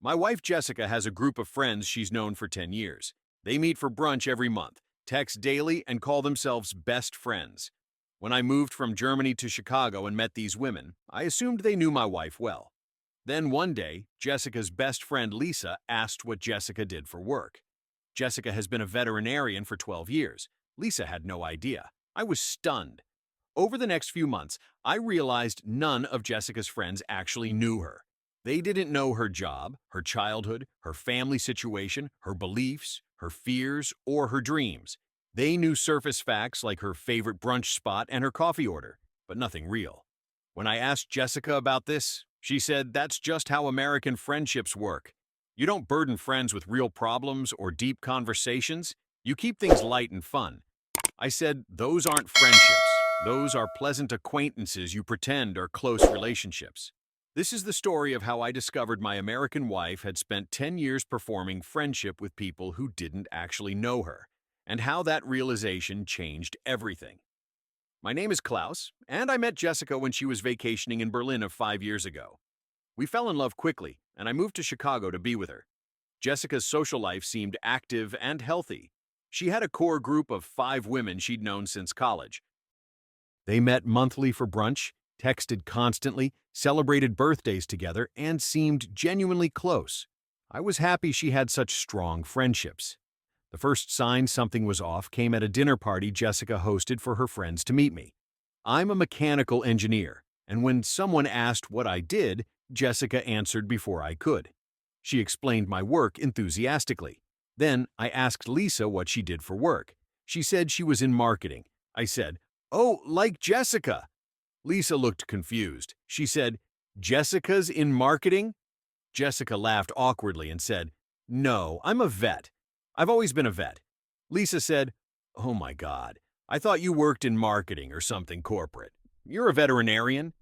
My wife Jessica has a group of friends she's known for 10 years. They meet for brunch every month, text daily, and call themselves best friends. When I moved from Germany to Chicago and met these women, I assumed they knew my wife well. Then one day, Jessica's best friend Lisa asked what Jessica did for work. Jessica has been a veterinarian for 12 years. Lisa had no idea. I was stunned. Over the next few months, I realized none of Jessica's friends actually knew her. They didn't know her job, her childhood, her family situation, her beliefs, her fears, or her dreams. They knew surface facts like her favorite brunch spot and her coffee order, but nothing real. When I asked Jessica about this, she said that's just how American friendships work. You don't burden friends with real problems or deep conversations. You keep things light and fun. I said, those aren't friendships. Those are pleasant acquaintances you pretend are close relationships. This is the story of how I discovered my American wife had spent 10 years performing friendship with people who didn't actually know her, and how that realization changed everything. My name is Klaus, and I met Jessica when she was vacationing in Berlin 5 years ago. We fell in love quickly, and I moved to Chicago to be with her. Jessica's social life seemed active and healthy. She had a core group of 5 women she'd known since college. They met monthly for brunch, texted constantly, celebrated birthdays together, and seemed genuinely close. I was happy she had such strong friendships. The first sign something was off came at a dinner party Jessica hosted for her friends to meet me. I'm a mechanical engineer, and when someone asked what I did, Jessica answered before I could. She explained my work enthusiastically. Then I asked Lisa what she did for work. She said she was in marketing. I said, "Oh, like Jessica." Lisa looked confused. She said, "Jessica's in marketing?" Jessica laughed awkwardly and said, "No, I'm a vet. I've always been a vet." Lisa said, "Oh my God, I thought you worked in marketing or something corporate. You're a veterinarian?"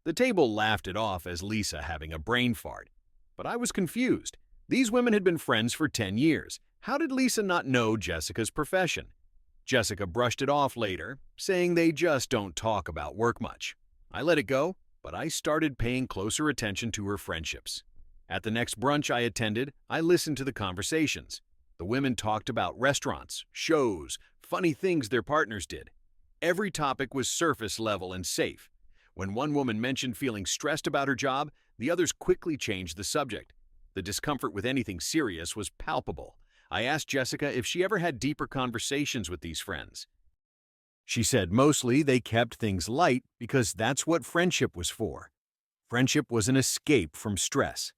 The table laughed it off as Lisa having a brain fart. But I was confused. These women had been friends for 10 years. How did Lisa not know Jessica's profession? Jessica brushed it off later, saying they just don't talk about work much. I let it go, but I started paying closer attention to her friendships. At the next brunch I attended, I listened to the conversations. The women talked about restaurants, shows, funny things their partners did. Every topic was surface level and safe. When one woman mentioned feeling stressed about her job, the others quickly changed the subject. The discomfort with anything serious was palpable. I asked Jessica if she ever had deeper conversations with these friends. She said mostly they kept things light because that's what friendship was for. Friendship was an escape from stress.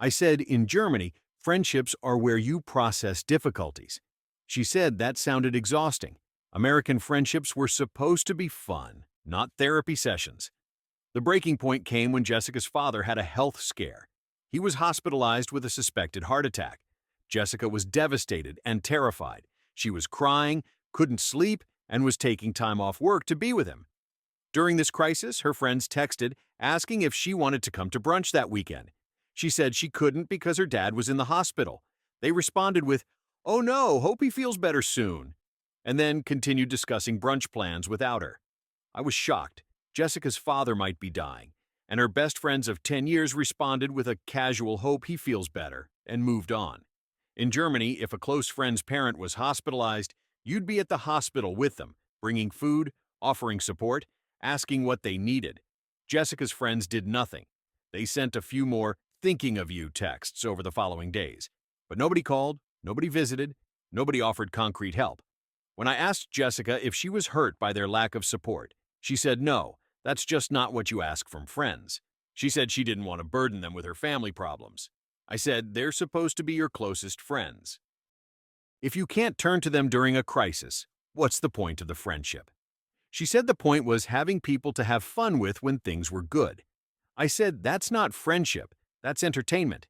I said in Germany, friendships are where you process difficulties. She said that sounded exhausting. American friendships were supposed to be fun, not therapy sessions. The breaking point came when Jessica's father had a health scare. He was hospitalized with a suspected heart attack. Jessica was devastated and terrified. She was crying, couldn't sleep, and was taking time off work to be with him. During this crisis, her friends texted asking if she wanted to come to brunch that weekend. She said she couldn't because her dad was in the hospital. They responded with, "Oh no, hope he feels better soon," and then continued discussing brunch plans without her. I was shocked. Jessica's father might be dying, and her best friends of 10 years responded with a casual hope he feels better and moved on. In Germany, if a close friend's parent was hospitalized, you'd be at the hospital with them, bringing food, offering support, asking what they needed. Jessica's friends did nothing. They sent a few more thinking of you texts over the following days. But nobody called, nobody visited, nobody offered concrete help. When I asked Jessica if she was hurt by their lack of support, she said no, that's just not what you ask from friends. She said she didn't want to burden them with her family problems. I said they're supposed to be your closest friends. If you can't turn to them during a crisis, what's the point of the friendship? She said the point was having people to have fun with when things were good. I said that's not friendship, that's entertainment.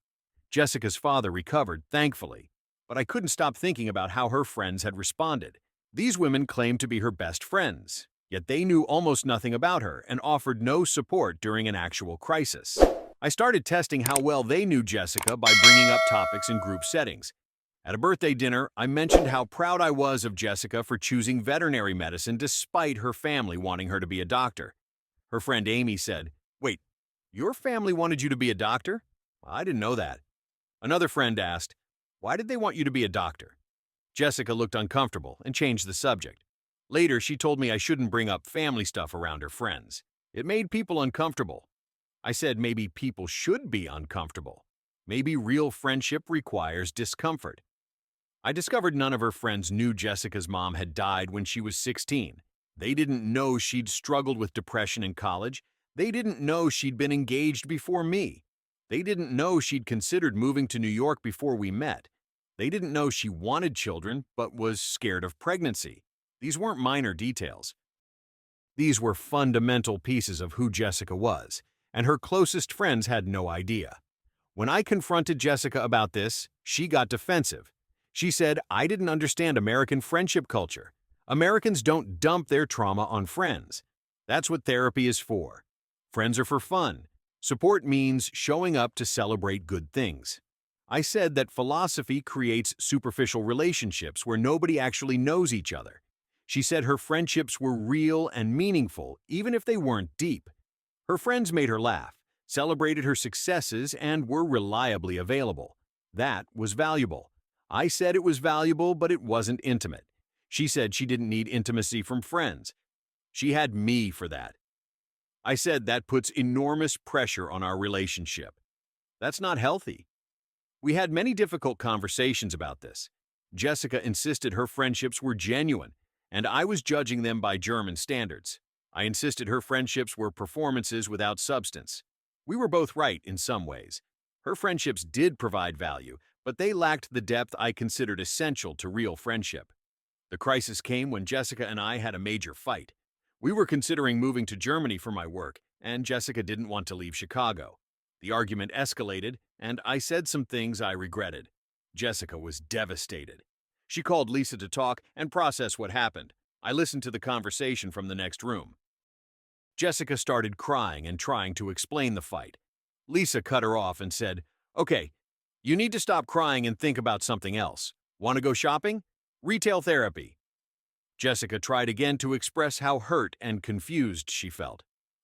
Jessica's father recovered, thankfully, but I couldn't stop thinking about how her friends had responded. These women claimed to be her best friends, yet they knew almost nothing about her and offered no support during an actual crisis. I started testing how well they knew Jessica by bringing up topics in group settings. At a birthday dinner, I mentioned how proud I was of Jessica for choosing veterinary medicine despite her family wanting her to be a doctor. Her friend Amy said, "Wait, your family wanted you to be a doctor? I didn't know that." Another friend asked, "Why did they want you to be a doctor?" Jessica looked uncomfortable and changed the subject. Later, she told me I shouldn't bring up family stuff around her friends. It made people uncomfortable. I said maybe people should be uncomfortable. Maybe real friendship requires discomfort. I discovered none of her friends knew Jessica's mom had died when she was 16. They didn't know she'd struggled with depression in college. They didn't know she'd been engaged before me. They didn't know she'd considered moving to New York before we met. They didn't know she wanted children but was scared of pregnancy. These weren't minor details. These were fundamental pieces of who Jessica was, and her closest friends had no idea. When I confronted Jessica about this, she got defensive. She said, "I didn't understand American friendship culture. Americans don't dump their trauma on friends. That's what therapy is for. Friends are for fun. Support means showing up to celebrate good things." I said that philosophy creates superficial relationships where nobody actually knows each other. She said her friendships were real and meaningful, even if they weren't deep. Her friends made her laugh, celebrated her successes, and were reliably available. That was valuable. I said it was valuable, but it wasn't intimate. She said she didn't need intimacy from friends. She had me for that. I said that puts enormous pressure on our relationship. That's not healthy. We had many difficult conversations about this. Jessica insisted her friendships were genuine, and I was judging them by German standards. I insisted her friendships were performances without substance. We were both right in some ways. Her friendships did provide value, but they lacked the depth I considered essential to real friendship. The crisis came when Jessica and I had a major fight. We were considering moving to Germany for my work, and Jessica didn't want to leave Chicago. The argument escalated, and I said some things I regretted. Jessica was devastated. She called Lisa to talk and process what happened. I listened to the conversation from the next room. Jessica started crying and trying to explain the fight. Lisa cut her off and said, "Okay, you need to stop crying and think about something else. Want to go shopping? Retail therapy." Jessica tried again to express how hurt and confused she felt.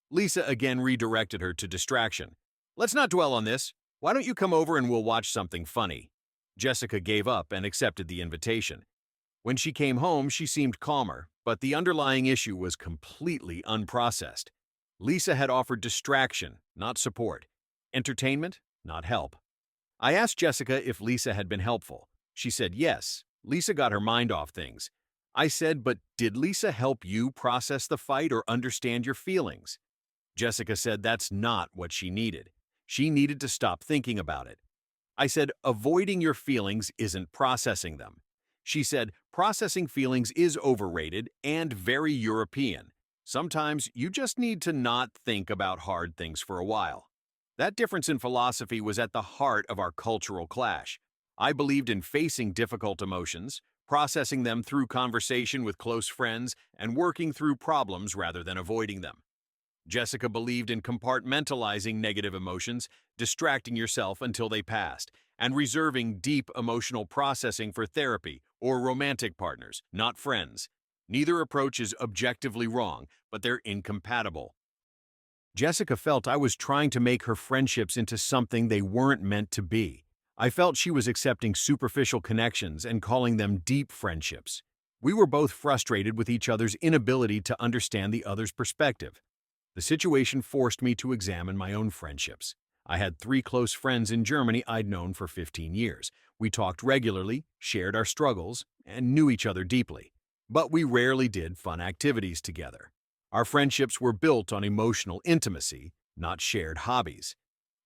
Lisa again redirected her to distraction. "Let's not dwell on this. Why don't you come over and we'll watch something funny?" Jessica gave up and accepted the invitation. When she came home, she seemed calmer, but the underlying issue was completely unprocessed. Lisa had offered distraction, not support. Entertainment, not help. I asked Jessica if Lisa had been helpful. She said yes. Lisa got her mind off things. I said, "But did Lisa help you process the fight or understand your feelings?" Jessica said that's not what she needed. She needed to stop thinking about it. I said, "Avoiding your feelings isn't processing them." She said, "Processing feelings is overrated and very European. Sometimes you just need to not think about hard things for a while." That difference in philosophy was at the heart of our cultural clash. I believed in facing difficult emotions, processing them through conversation with close friends, and working through problems rather than avoiding them. Jessica believed in compartmentalizing negative emotions, distracting yourself until they passed, and reserving deep emotional processing for therapy or romantic partners, not friends. Neither approach is objectively wrong, but they're incompatible. Jessica felt I was trying to make her friendships into something they weren't meant to be. I felt she was accepting superficial connections and calling them deep friendships. We were both frustrated with each other's inability to understand the other's perspective. The situation forced me to examine my own friendships. I had 3 close friends in Germany I'd known for 15 years. We talked regularly, shared our struggles, and knew each other deeply. But we rarely did fun activities together. Our friendships were built on emotional intimacy, not shared hobbies.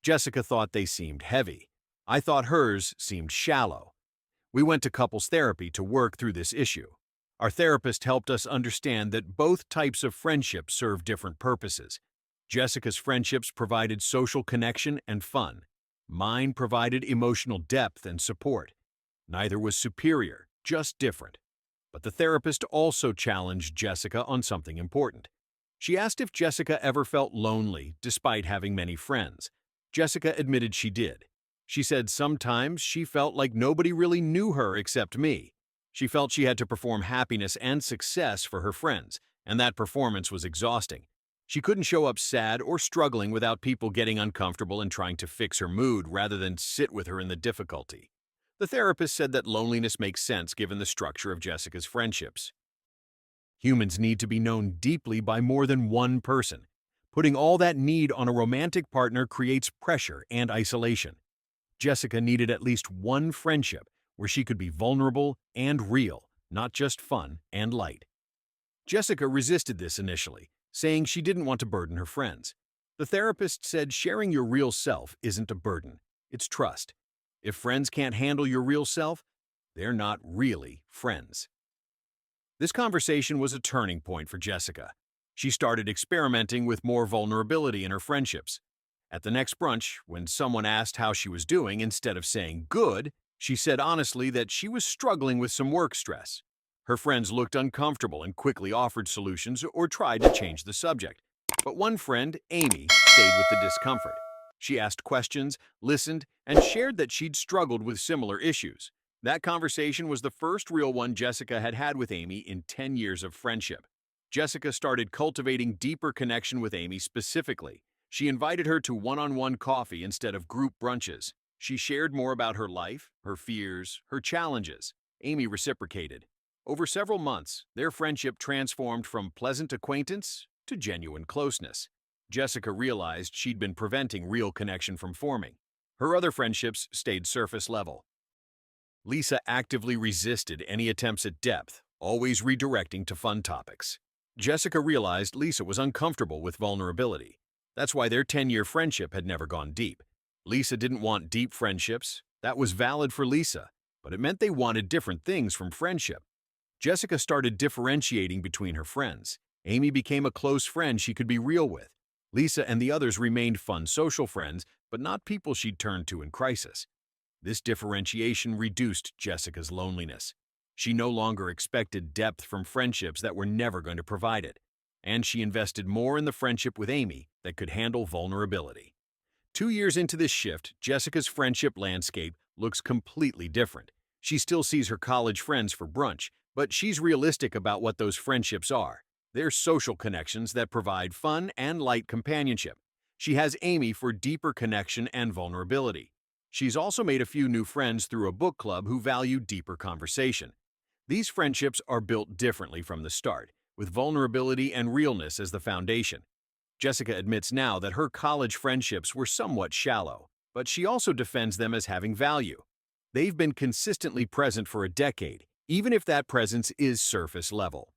Jessica thought they seemed heavy. I thought hers seemed shallow. We went to couples therapy to work through this issue. Our therapist helped us understand that both types of friendship serve different purposes. Jessica's friendships provided social connection and fun. Mine provided emotional depth and support. Neither was superior, just different. But the therapist also challenged Jessica on something important. She asked if Jessica ever felt lonely despite having many friends. Jessica admitted she did. She said sometimes she felt like nobody really knew her except me. She felt she had to perform happiness and success for her friends, and that performance was exhausting. She couldn't show up sad or struggling without people getting uncomfortable and trying to fix her mood rather than sit with her in the difficulty. The therapist said that loneliness makes sense given the structure of Jessica's friendships. Humans need to be known deeply by more than one person. Putting all that need on a romantic partner creates pressure and isolation. Jessica needed at least one friendship where she could be vulnerable and real, not just fun and light. Jessica resisted this initially, saying she didn't want to burden her friends. The therapist said sharing your real self isn't a burden, it's trust. If friends can't handle your real self, they're not really friends. This conversation was a turning point for Jessica. She started experimenting with more vulnerability in her friendships. At the next brunch, when someone asked how she was doing, instead of saying good, she said honestly that she was struggling with some work stress. Her friends looked uncomfortable and quickly offered solutions or tried to change the subject. But one friend, Amy, stayed with the discomfort. She asked questions, listened, and shared that she'd struggled with similar issues. That conversation was the first real one Jessica had had with Amy in 10 years of friendship. Jessica started cultivating deeper connection with Amy specifically. She invited her to one-on-one coffee instead of group brunches. She shared more about her life, her fears, her challenges. Amy reciprocated. Over several months, their friendship transformed from pleasant acquaintance to genuine closeness. Jessica realized she'd been preventing real connection from forming. Her other friendships stayed surface level. Lisa actively resisted any attempts at depth, always redirecting to fun topics. Jessica realized Lisa was uncomfortable with vulnerability. That's why their 10-year friendship had never gone deep. Lisa didn't want deep friendships. That was valid for Lisa, but it meant they wanted different things from friendship. Jessica started differentiating between her friends. Amy became a close friend she could be real with. Lisa and the others remained fun social friends, but not people she'd turn to in crisis. This differentiation reduced Jessica's loneliness. She no longer expected depth from friendships that were never going to provide it, and she invested more in the friendship with Amy that could handle vulnerability. 2 years into this shift, Jessica's friendship landscape looks completely different. She still sees her college friends for brunch, but she's realistic about what those friendships are. They're social connections that provide fun and light companionship. She has Amy for deeper connection and vulnerability. She's also made a few new friends through a book club who value deeper conversation. These friendships are built differently from the start, with vulnerability and realness as the foundation. Jessica admits now that her college friendships were somewhat shallow, but she also defends them as having value. They've been consistently present for a decade, even if that presence is surface level.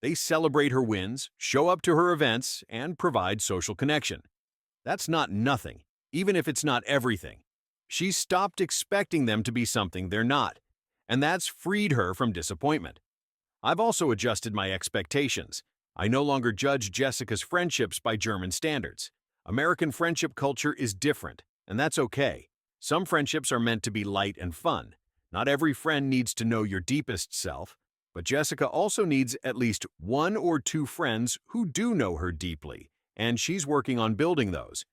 They celebrate her wins, show up to her events, and provide social connection. That's not nothing, even if it's not everything. She's stopped expecting them to be something they're not, and that's freed her from disappointment. I've also adjusted my expectations. I no longer judge Jessica's friendships by German standards. American friendship culture is different, and that's okay. Some friendships are meant to be light and fun. Not every friend needs to know your deepest self, but Jessica also needs at least 1 or 2 friends who do know her deeply, and she's working on building those.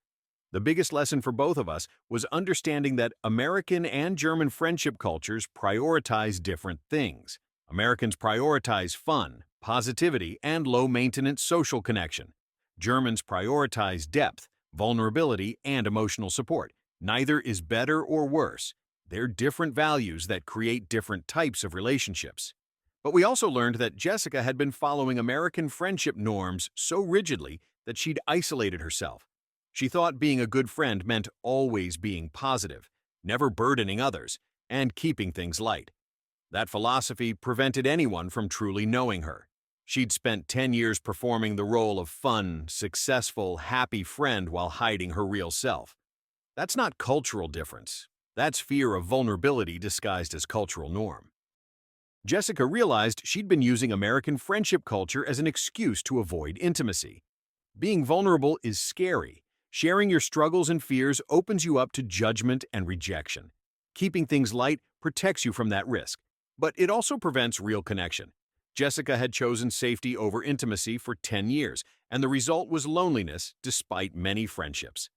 The biggest lesson for both of us was understanding that American and German friendship cultures prioritize different things. Americans prioritize fun, positivity, and low-maintenance social connection. Germans prioritize depth, vulnerability, and emotional support. Neither is better or worse. They're different values that create different types of relationships. But we also learned that Jessica had been following American friendship norms so rigidly that she'd isolated herself. She thought being a good friend meant always being positive, never burdening others, and keeping things light. That philosophy prevented anyone from truly knowing her. She'd spent 10 years performing the role of fun, successful, happy friend while hiding her real self. That's not cultural difference. That's fear of vulnerability disguised as cultural norm. Jessica realized she'd been using American friendship culture as an excuse to avoid intimacy. Being vulnerable is scary. Sharing your struggles and fears opens you up to judgment and rejection. Keeping things light protects you from that risk, but it also prevents real connection. Jessica had chosen safety over intimacy for 10 years, and the result was loneliness despite many friendships.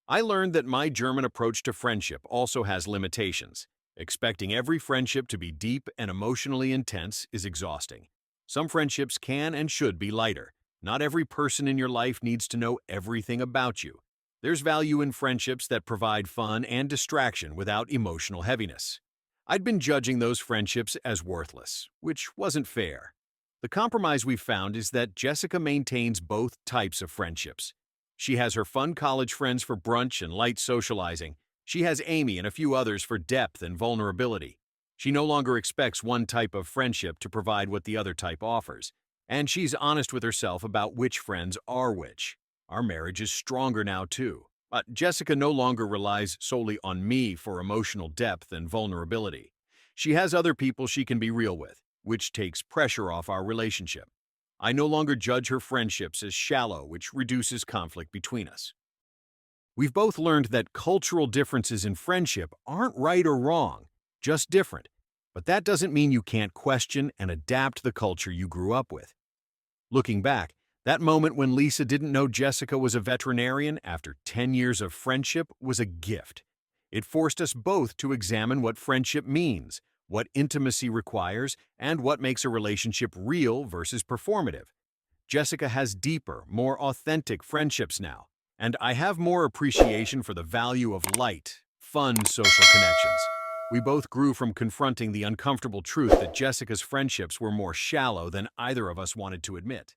I learned that my German approach to friendship also has limitations. Expecting every friendship to be deep and emotionally intense is exhausting. Some friendships can and should be lighter. Not every person in your life needs to know everything about you. There's value in friendships that provide fun and distraction without emotional heaviness. I'd been judging those friendships as worthless, which wasn't fair. The compromise we found is that Jessica maintains both types of friendships. She has her fun college friends for brunch and light socializing. She has Amy and a few others for depth and vulnerability. She no longer expects one type of friendship to provide what the other type offers. And she's honest with herself about which friends are which. Our marriage is stronger now, too. Jessica no longer relies solely on me for emotional depth and vulnerability. She has other people she can be real with, which takes pressure off our relationship. I no longer judge her friendships as shallow, which reduces conflict between us. We've both learned that cultural differences in friendship aren't right or wrong, just different. But that doesn't mean you can't question and adapt the culture you grew up with. Looking back, that moment when Lisa didn't know Jessica was a veterinarian after 10 years of friendship was a gift. It forced us both to examine what friendship means, what intimacy requires, and what makes a relationship real versus performative. Jessica has deeper, more authentic friendships now, and I have more appreciation for the value of light, fun social connections. We both grew from confronting the uncomfortable truth that Jessica's friendships were more shallow than either of us wanted to admit.